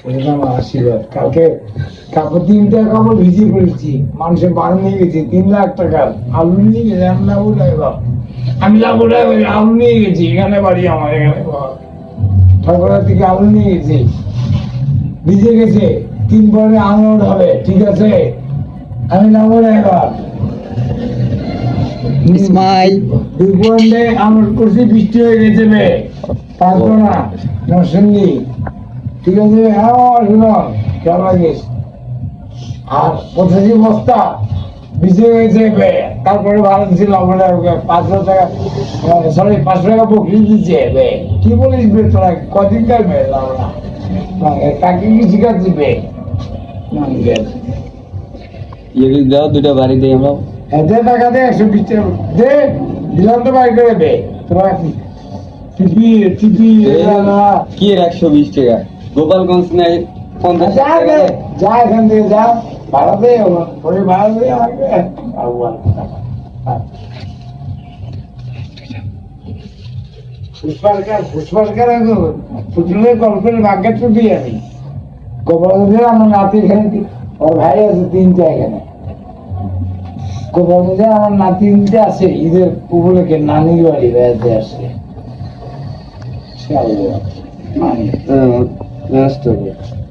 আমার আশীর্বাদ। কালকে কাপড় 3 টাকা কাপড় ভিজিয়ে পড়েছি, মানুষের বাড়ি নিয়ে গেছি 3 লাখ টাকার আলু নিয়ে গেছে। আমি না বলে আমি না বলে আলু নিয়ে গেছি, এখানে বাড়ি আমার, এখানে ঠাকুরের থেকে আলু নিয়ে গেছি, ভিজে গেছে। 3 পরে আনলোড হবে, ঠিক আছে? আমি না বলে এবার ইসমাইল 2 পয়েন্টে আনলোড করছি, বৃষ্টি হয়ে গেছে বে, পারবো না নরসিংদী, ঠিক আছে? হ্যাঁ শুনুন কেমন লাগিস? আর 85 বস্তা ভিজে গেছে বে, তারপরে ভালো ছিল আমরা 500 টাকা, সরি 500 টাকা বকরি দিচ্ছে বে। কি বলিস বে তোরা, কদিনকার মেয়ে আমরা কাকে কি শিখাচ্ছি বে? দাও দুটো বাড়ি দেই আমরা। এদের টাকা দে 120 টাকা দে, দিলাম তো বাড়ি করে বে। তোরা টিপি টিপি কি এর 120 টাকা? গোপালগঞ্জ নাই 50 যা টাকা রে, যা এখান থেকে যা, ভাড়া দে ওই ভাড়া দে আমাকে। পুষ্পারকার পুতুলের গল্পের ভাগ্যে ছুটি আমি গোপালগঞ্জে আমার নাতি এখানে, ওর ভাই আছে 3টা এখানে গোপালগঞ্জে, আমার নাতি 3টে আছে। ঈদের উপলক্ষে নানির বাড়ি বেড়াতে আসে।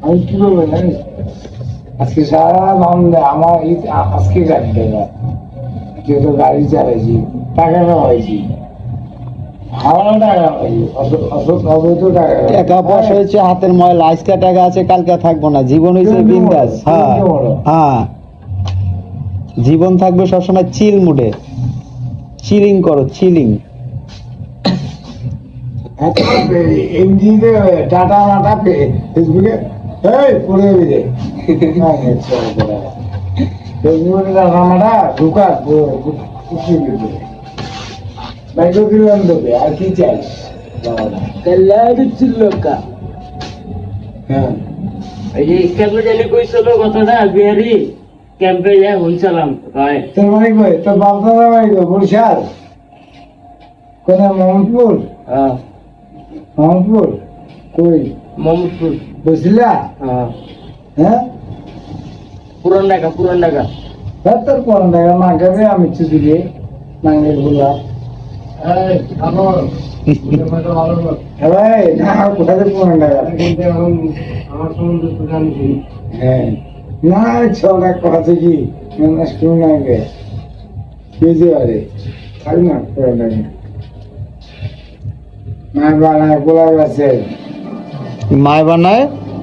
আমি কি বলবো জানিস, আজকে সারা আনন্দে আমার ঈদ, আজকে গাড়ি দেয় কেউ তো গাড়ি চালাইছি, টাকা কামাইছি, হাওয়া টাকা কামাইছি, অসুখ অবৈধ টাকা টাকা পয়সা হয়েছে হাতের ময়লা, আজকে টাকা আছে কালকে থাকবো না, জীবন হয়েছে বিন্দাস। হ্যাঁ হ্যাঁ, জীবন থাকবে সবসময় চিল মুডে, চিলিং করো চিলিং। এমনিতে টাটা মাটা ফেসবুকে এই পড়ে যাবে, ফেসবুকে টাটা মাটা ঢুকা বাইক কিলো দেবে, আর কি চাই? হ্যাঁ কথাটা বিহারি ক্যাম্পে যায় হইছিলাম তোর বাড়ি কই? তোর বাপদাদার বাড়ি কই? বরিশাল? কোথায়? মোহাম্মদপুর? মোহাম্মদপুর কই? মোহাম্মদপুর বুঝলা? হ্যাঁ পুরান ঢাকা পুরান ঢাকা। হ্যাঁ তোর কোন জায়গা মা খাবে, আমি চুদি দিয়ে নাঙ্গের বললা ভাই না কোথায় কোন জায়গা আমার সম্বন্ধে তো জানিস। হ্যাঁ না ছটা কথা কি শুনুন আগে বুঝতে পারে থাক না কোন জায়গা মা বানায় গোলা গাছে মায় বানায়